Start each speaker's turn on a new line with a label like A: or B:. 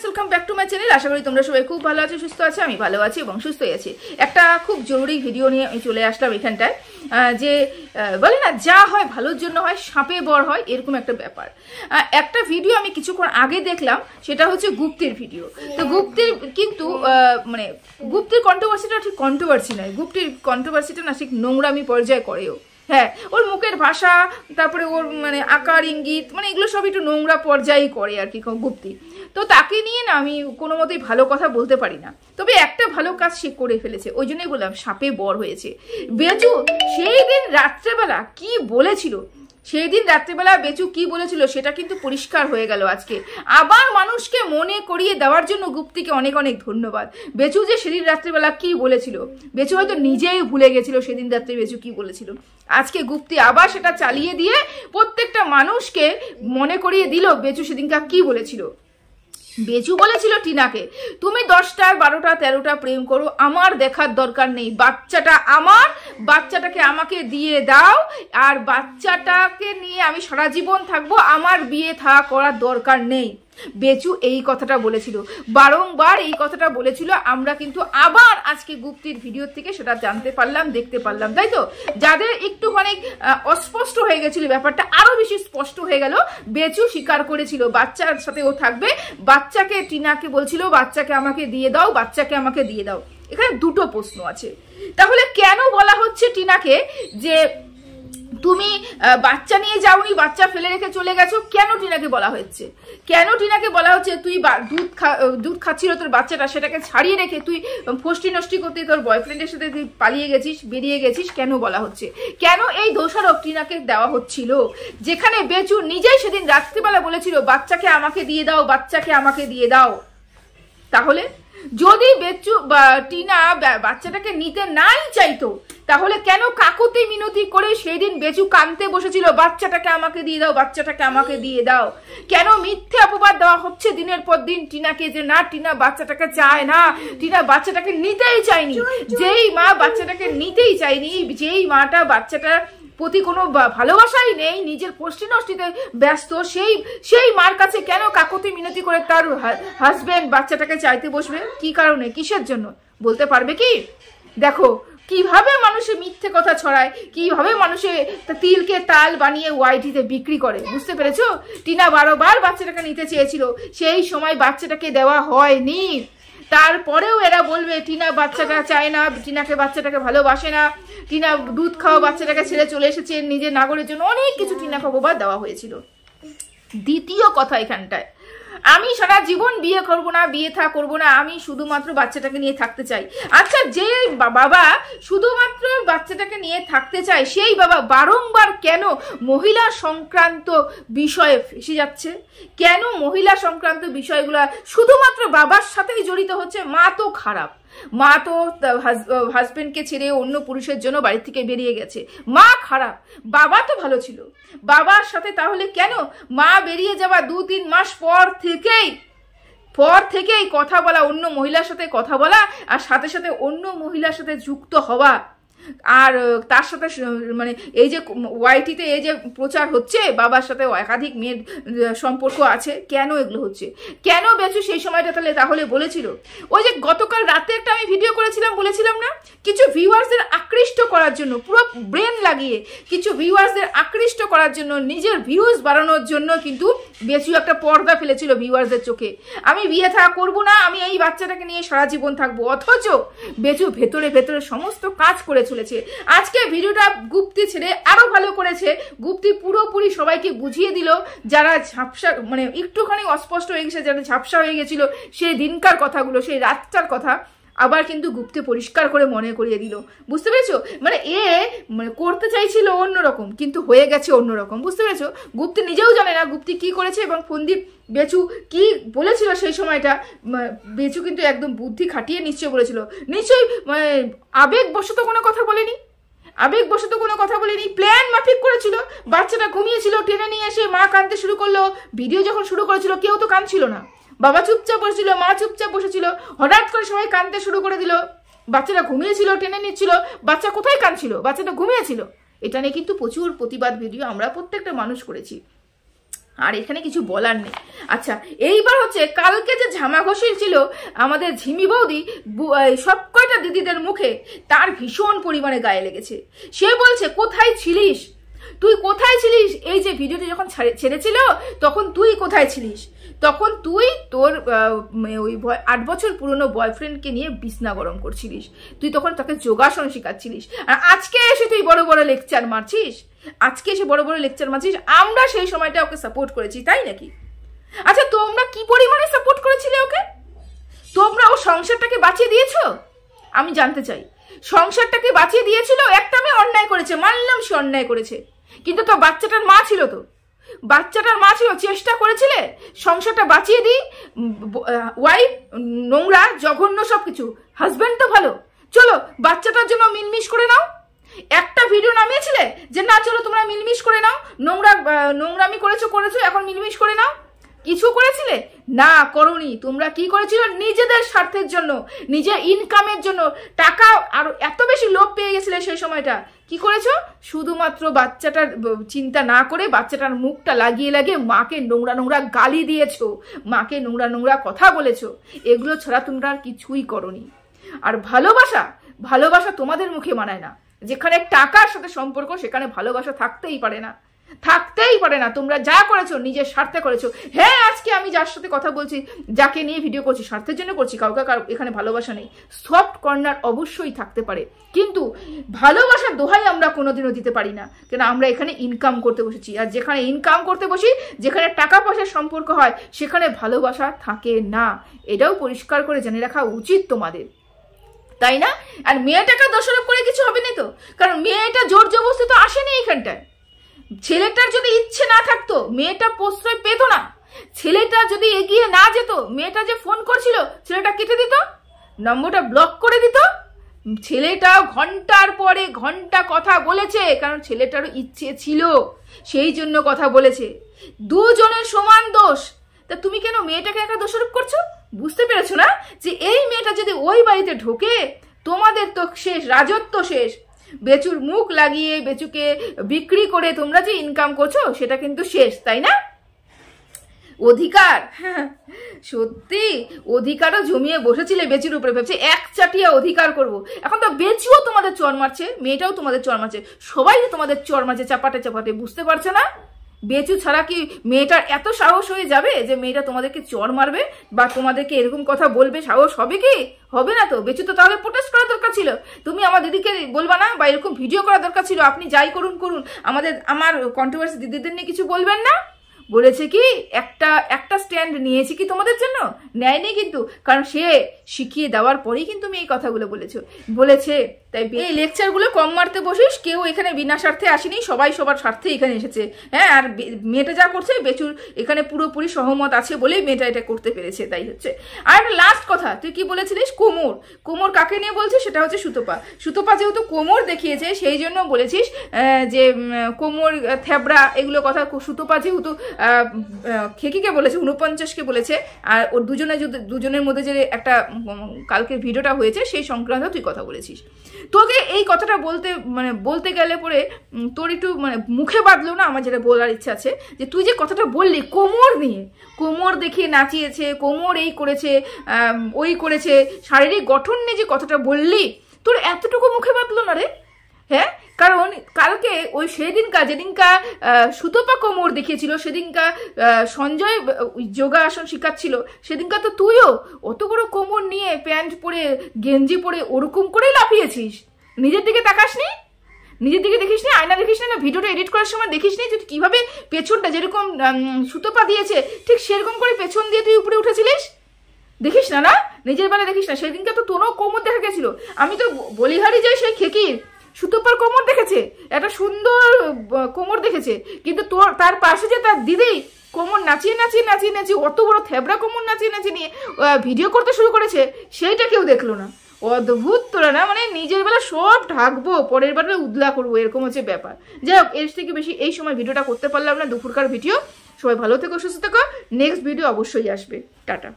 A: Welcome back to my channel. আশা করি তোমরা সবাই খুব ভালো আছো, সুস্থ আছো। আমি ভালো আছি এবং সুস্থই আছি। একটা খুব জরুরি ভিডিও নিয়ে আমি চলে আসলাম এখানটায়। যে বলে না, যা হয় ভালোর জন্য হয়, সাপে বর হয়, এরকম একটা ব্যাপার। একটা ভিডিও আমি কিছুক্ষণ আগে দেখলাম, সেটা হচ্ছে গুপ্তির ভিডিও। তো গুপ্তির কিন্তু মানে গুপ্তির কন্ট্রোভার্সিটা ঠিক কন্ট্রোভার্সি নয়, গুপ্তির কন্ট্রোভার্সিটা না ঠিক নোংরামি পর্যায়ে করেও। হ্যাঁ, ওর মুখের ভাষা, তারপরে ওর মানে আকার ইঙ্গিত, মানে এগুলো সব একটু নোংরা পর্যায়ে করে আর কি গুপ্তি। তো তাকে নিয়ে না আমি কোনো মতেই ভালো কথা বলতে পারি না, তবে একটা ভালো কাজ সে করে ফেলেছে, ওই জন্যই বললাম সাপে বর হয়েছে। বেচু সেই দিন রাত্রেবেলা কি বলেছিল, সেই দিন রাত্রেবেলা বেচু কি বলেছিল সেটা কিন্তু পরিষ্কার হয়ে গেল আজকে। আবার মানুষকে মনে করিয়ে দেওয়ার জন্য গুপ্তিকে অনেক অনেক ধন্যবাদ। বেচু যে সেদিন রাত্রেবেলা কি বলেছিল, বেচু হয়তো নিজেই ভুলে গেছিল সেদিন রাত্রে বেচু কি বলেছিল। আজকে গুপ্তি আবার সেটা চালিয়ে দিয়ে প্রত্যেকটা মানুষকে মনে করিয়ে দিল বেচু সেদিনকার কি বলেছিল। বেচু বলেছিল টিনাকে, তুমি 10টা 12টা 13টা প্রেম করো, আমার দেখার দরকার নেই, বাচ্চাটা আমার, বাচ্চাটাকে আমাকে দিয়ে দাও, আর বাচ্চাটাকে নিয়ে আমি সারা জীবন থাকবো, আমার বিয়ে করার দরকার নেই। বেচু এই কথাটা বলেছিল, বারংবার এই কথাটা বলেছিল। আমরা কিন্তু আবার আজকে গুপ্তির ভিডিও থেকে সেটা জানতে পারলাম, দেখতে পারলাম, তাই তো? যাদের একটুখানি অস্পষ্ট হয়ে গেছিল ব্যাপারটা আরো বেশি স্পষ্ট হয়ে গেল। বেচু স্বীকার করেছিল বাচ্চার সাথে ও থাকবে, বাচ্চাকে টিনাকে বলছিল বাচ্চাকে আমাকে দিয়ে দাও, বাচ্চাকে আমাকে দিয়ে দাও। এখানে দুটো প্রশ্ন আছে। তাহলে কেন বলা হচ্ছে টিনাকে যে তুমি বাচ্চা নিয়ে যাওনি, বাচ্চা ফেলে রেখে চলে গেছো? কেন টিনাকে বলা হচ্ছে? কেন টিনাকে বলা হচ্ছে তুই দুধ খাচ্ছিল তোর বাচ্চাটা, সেটাকে ছাড়িয়ে রেখে তুই ফষ্টি নষ্টি করতে তোর বয়ফ্রেন্ডের সাথে তুই পালিয়ে গেছিস, বেরিয়ে গেছিস? কেন বলা হচ্ছে? কেন এই দোষারোপ টিনাকে দেওয়া হচ্ছিল, যেখানে বেচু নিজেই সেদিন রাত্রিবেলা বলেছিল বাচ্চাকে আমাকে দিয়ে দাও, বাচ্চাকে আমাকে দিয়ে দাও? তাহলে যদি বেচু বা টিনা বাচ্চাটাকে নিতে নাই চাইতো, তাহলে কেন কাকুতি মিনতি করে সেই দিন বেচু কানতে বসেছিল বাচ্চাটাকে আমাকে দিয়ে দাও, বাচ্চাটাকে আমাকে দিয়ে দাও? কেন মিথ্যে অপবাদ দেওয়া হচ্ছে দিনের পর দিন টিনাকে যে না, টিনা বাচ্চাটাকে চায় না, টিনা বাচ্চাটাকে নিতেই চায়নি? যেই মা বাচ্চাটাকে নিতেই চায়নি, যেই মাটা বাচ্চাটা প্রতি কোনো ভালোবাসাই নেই, নিজের পোষ্টি নষ্টিতে ব্যস্ত, সেই মার কাছে কেন কাকুতি মিনতি করে তার হাজবেন্ড বাচ্চাটাকে চাইতে বসবে? কি কারণে, কিসের জন্য বলতে পারবে কি? দেখো কিভাবে মানুষে মিথ্যে কথা ছড়ায়, কিভাবে মানুষে তিলকে তাল বানিয়ে ওয়াইটিতে বিক্রি করে, বুঝতে পেরেছো? টিনা বারবার বাচ্চাটাকে নিতে চেয়েছিল, সেই সময় বাচ্চাটাকে দেওয়া হয়নি। তারপরেও এরা বলবে টিনা বাচ্চাটা চায় না, টিনাকে বাচ্চাটাকে ভালোবাসে না, টিনা দুধ খাওয়া বাচ্চাটাকে ছেড়ে চলে এসেছে নিজের নাগরের জন্য, অনেক কিছু টিনাকে অপবাদ দেওয়া হয়েছিল। দ্বিতীয় কথা এখানটায়, আমি সারা জীবন বিয়ে করব না, বিয়ে করব না, আমি শুধুমাত্র বাচ্চাটাকে নিয়ে থাকতে চাই। আচ্ছা, যে বাবা শুধুমাত্র বাচ্চাটাকে নিয়ে থাকতে চায়, সেই বাবা বারংবার কেন মহিলা সংক্রান্ত বিষয়ে ফেসে যাচ্ছে? কেন মহিলা সংক্রান্ত বিষয়গুলো শুধুমাত্র বাবার সাথেই জড়িত হচ্ছে? মা তো খারাপ, মা তো হাজবেন্ডকে ছেড়ে অন্য পুরুষের জন্য বাড়ি থেকে বেরিয়ে গেছে, মা খারাপ, বাবা তো ভালো ছিল। বাবার সাথে তাহলে কেন মা বেরিয়ে যাওয়া 2-3 মাস পর থেকেই কথা বলা, অন্য মহিলার সাথে কথা বলা, আর সাথে সাথে অন্য মহিলার সাথে যুক্ত হওয়া, আর তার সাথে মানে এই যে ওয়াইটিতে এই যে প্রচার হচ্ছে বাবার সাথে একাধিক মেয়ের সম্পর্ক আছে, কেন এগুলো হচ্ছে? কেন বেচু সেই সময়টা তাহলে বলেছিল? ওই যে গতকাল রাতে একটা আমি ভিডিও করেছিলাম, বলেছিলাম না, কিছু ভিউয়ার্সদের আকৃষ্ট করার জন্য, পুরো ব্রেন লাগিয়ে কিছু ভিউয়ার্সদের আকৃষ্ট করার জন্য, নিজের ভিউজ বাড়ানোর জন্য কিন্তু বেচু একটা পর্দা ফেলেছিল ভিউয়ার্সদের চোখে। আমি বিয়ে করবো না, আমি এই বাচ্চাটাকে নিয়ে সারা জীবন থাকবো, অথচ বেচু ভেতরে ভেতরে সমস্ত কাজ করে চলেছে। আজকে ভিডিওটা গুপ্তি ছেড়ে আরো ভালো করেছে, গুপ্তি পুরোপুরি সবাইকে বুঝিয়ে দিল, যারা ঝাপসা মানে একটুখানি অস্পষ্ট হয়ে গেছে, যারা ঝাপসা হয়ে গেছিল সেই দিনকার কথাগুলো, সেই রাতটার কথা আবার কিন্তু গুপ্তি পরিষ্কার করে মনে করিয়ে দিল, বুঝতে পেরেছো? মানে করতে চাইছিল অন্যরকম, কিন্তু হয়ে গেছে অন্যরকম, বুঝতে পেরেছো? গুপ্তি নিজেও জানে না গুপ্তি কি করেছে, এবং ফন্দীপ বেচু কি বলেছিল সেই সময়টা। বেচু কিন্তু একদম বুদ্ধি খাটিয়ে নিশ্চয় বলেছিল, নিশ্চয়ই আবেগবশত কোনো কথা বলেনি, আবেগবশত কোনো কথা বলেনি, প্ল্যান মাফিক করেছিল। বাচ্চাটা ঘুমিয়েছিল, টেনে নিয়ে এসে মা কাঁদতে শুরু করলো। ভিডিও যখন শুরু করেছিল কেউ তো কাঁদছিল না, বাবা চুপচাপ বসেছিল, মা চুপচাপ বসেছিল, হঠাৎ করে সবাই কাঁদতে শুরু করে দিল। বাচ্চাটা ঘুমিয়েছিল, টেনে নিচ্ছিল, বাচ্চা কোথায় কাঁদছিল? বাচ্চাটা ঘুমিয়েছিল। এটা নিয়ে কিন্তু প্রচুর প্রতিবাদ ভিডিও আমরা প্রত্যেকটা মানুষ করেছি। আর এখানে কিছু বলার নেই। আচ্ছা, এইবার হচ্ছে কালকে যে ঝামাঘষি ছিল আমাদের ঝিমি বৌদি সব কয়টা দিদিদের মুখে, তার ভীষণ পরিমাণে গায়ে লেগেছে। সে বলছে কোথায় ছিলিস তুই, কোথায় ছিলিস? এই যে ভিডিওটি যখন ছেড়েছিল তখন তুই কোথায় ছিলিস? তখন তুই তোর ওই 8 বছর পুরনো বয়ফ্রেন্ডকে নিয়ে বিছনা গরম করছিলিস, তুই তখন তাকে যোগাসন শেখাচ্ছিলিস। আর আজকে এসে তুই বড় বড় লেকচার মারছিস, আমরা সেই সময়টা ওকে সাপোর্ট করেছি, তাই নাকি? আচ্ছা, তোমরা কি পরিমাণে সাপোর্ট করেছিলে ওকে? তোমরা ও সংসারটাকে বাঁচিয়ে দিয়েছো? আমি জানতে চাই, সংসারটাকে বাঁচিয়ে দিয়েছিল? একটা মেয়ে অন্যায় করেছে, মানলাম সে অন্যায় করেছে, কিন্তু তো বাচ্চাটার মা ছিল, চেষ্টা করেছিলে সংসারটা বাঁচিয়ে দিই। ওয়াইফ নোংরা, জঘন্য সবকিছু, হাজবেন্ড তো ভালো, চলো বাচ্চাটার জন্য মিলমিশ করে নাও। একটা ভিডিও নামিয়েছিলে যে না চলো তোমরা মিলমিশ করে নাও, নোংরামি করেছো এখন মিলমিশ করে নাও? কিছু করেছিলে না, করোনি। তোমরা কি করেছিল? নিজেদের স্বার্থের জন্য, নিজের ইনকামের জন্য, টাকা আর এত বেশি লোভ পেয়ে গেছিলে সেই সময়টা। কি করেছো? শুধুমাত্র বাচ্চাটার চিন্তা না করে বাচ্চাটার মুখটা লাগিয়ে মাকে নোংরা গালি দিয়েছো, মাকে নোংরা কথা বলেছো। এগুলো ছাড়া তোমরা আর কিছুই করোনি। আর ভালোবাসা তোমাদের মুখে মানায় না। যেখানে টাকার সাথে সম্পর্ক সেখানে ভালোবাসা থাকতেই পারে না। তোমরা যা করেছো নিজের স্বার্থে করেছো। হ্যাঁ, আজকে আমি যার সাথে কথা বলছি, যাকে নিয়ে ভিডিও করছি, স্বার্থের জন্য করছি, কাউকে এখানে ভালোবাসা নেই। সফট কর্নার অবশ্যই থাকতে পারে, কিন্তু ভালোবাসার দোহাই আমরা কোনোদিনও দিতে পারি না, কেন আমরা এখানে ইনকাম করতে বসেছি। আর যেখানে ইনকাম করতে বসি, যেখানে টাকা পয়সার সম্পর্ক হয়, সেখানে ভালোবাসা থাকে না। এটাও পরিষ্কার করে জেনে রাখা উচিত তোমাদের, তাই না? আর মেয়েটাকে দোষারোপ করে কিছু হবে না তো, কারণ মেয়েটা জোর জবরদস্তি তো আসেনি এখানটায়। ছেলেটার যদি ইচ্ছে না থাকতো মেয়েটা প্রশ্রয় পেত না। ছেলেটা যদি এগিয়ে না যেত, মেয়েটা যে ফোন করছিল ছেলেটা কেটে দিত, নম্বরটা ব্লক করে দিত। ছেলেটা ঘন্টার পরে ঘন্টা কথা বলেছে, কারণ ছেলেটারও ইচ্ছে ছিল, সেই জন্য কথা বলেছে। দুজনের সমান দোষ। তা তুমি কেন মেয়েটাকে একা দোষারোপ করছো? বুঝতে পেরেছো না যে এই মেয়েটা যদি ওই বাড়িতে ঢোকে, তোমাদের তো শেষ, রাজত্ব শেষ। বেচুর মুখ লাগিয়ে বেচুকে বিক্রি করে তোমরা যে ইনকাম করছো সেটা কিন্তু শেষ, তাই না? অধিকার, সত্যি অধিকারও জমিয়ে বসেছিলে বেচুর উপরে, ভেবছে এক চাটিয়া অধিকার করব। এখন তো বেচুও তোমাদের চর মারছে, মেয়েটাও তোমাদের চর মারছে, সবাই তোমাদের চর মারছে চাপাটে। বুঝতে পারছো না? বেচু ছাড়া কি মেয়েটার এত সাহস হয়ে যাবে যে মেয়েটা তোমাদেরকে চর মারবে বা তোমাদেরকে এরকম কথা বলবে? সাহস হবে কি? হবে না তো। বেচু তো তাহলে প্রোটেস্ট করা দরকার ছিল। তুমি আমার দিদিকে বলবা না বা এরকম ভিডিও করা দরকার ছিল, আপনি যাই করুন আমার কন্ট্রোভার্সি দিদিদের নিয়ে কিছু বলবেন না। বলেছে কি একটা স্ট্যান্ড নিয়েছে কি তোমাদের জন্য? নেয়নি কিন্তু, কারণ সে শিখিয়ে দেওয়ার পরেই কিন্তু তুমি এই কথাগুলো বলেছে। তাই এই লেকচারগুলো কম মারতে বসিস। কেউ এখানে বিনা স্বার্থে আসেনি, সবাই সবার স্বার্থে এখানে এসেছে। হ্যাঁ, আর মেয়েটা যা করছে বেচুর এখানে পুরোপুরি সহমত আছে বলেই মেয়েটা এটা করতে পেরেছে, তাই হচ্ছে। আর একটা লাস্ট কথা, তুই কি বলেছিলিস? কোমর কাকে নিয়ে বলছে? সেটা হচ্ছে সুতপা যেহেতু কোমর দেখিয়েছে সেই জন্য বলেছিস যে কোমর থ্যাবড়া এগুলো কথা। সুতপা যেহেতু খেকিকে বলেছে, 49কে বলেছে, আর ওর দুজনের মধ্যে যে একটা কালকের ভিডিওটা হয়েছে সেই সংক্রান্ত তুই কথা বলেছিস। তোকে এই কথাটা বলতে গেলে পরে তোর একটু মুখে বাঁধলো না? আমার যেটা বলার ইচ্ছা আছে যে তুই যে কথাটা বললি কোমর নিয়ে, কোমর দেখিয়ে নাচিয়েছে, কোমর এই করেছে ওই করেছে, শারীরিক গঠন নিয়ে যে কথাটা বললি, তোর এতটুকু মুখে বাঁধলো না রে? হ্যাঁ, কারণ কালকে ওই যেদিনকা সুতপা কোমর দেখিয়েছিল, সেদিনকা সঞ্জয় যোগাসন শিখাচ্ছিল, সেদিনকা তো তুইও অত বড় কোমর নিয়ে প্যান্ট পরে গেঞ্জি পরে ওরকম করেই লাফিয়েছিস। নিজের দিকে তাকাসনি? নিজের দিকে দেখিসনি? আয়না দেখিসনি? না ভিডিওটা এডিট করার সময় দেখিসনি যে কিভাবে পেছনটা যেরকম সুতপা দিয়েছে ঠিক সেরকম করে পেছন দিয়ে তুই উপরে উঠেছিলিস? দেখিস না? নিজের বেলা দেখিস না? সেদিনকা তো তোরও কোমর দেখা গেছিল। আমি তো বলিহারি যাই সেই খেকির সুতপার কোমর দেখেছে, একটা সুন্দর কোমর দেখেছে, কিন্তু তার পাশে যে তার দিদি কোমর নাচিয়ে অত বড় থ্যাবড়া কোমর নাচিয়ে নিয়ে ভিডিও করতে শুরু করেছে, সেইটা কেউ দেখলো না। অদ্ভুত তোরা না, নিজের বেলা সব ঢাকবো, পরের বেলা উদলা করবো, এরকম হচ্ছে ব্যাপার। যাই হোক, এর থেকে বেশি এই সময় ভিডিওটা করতে পারলাম না, দুপুরকার ভিডিও। সবাই ভালো থেকো, সুস্থ থেকো। নেক্সট ভিডিও অবশ্যই আসবে। টাটা।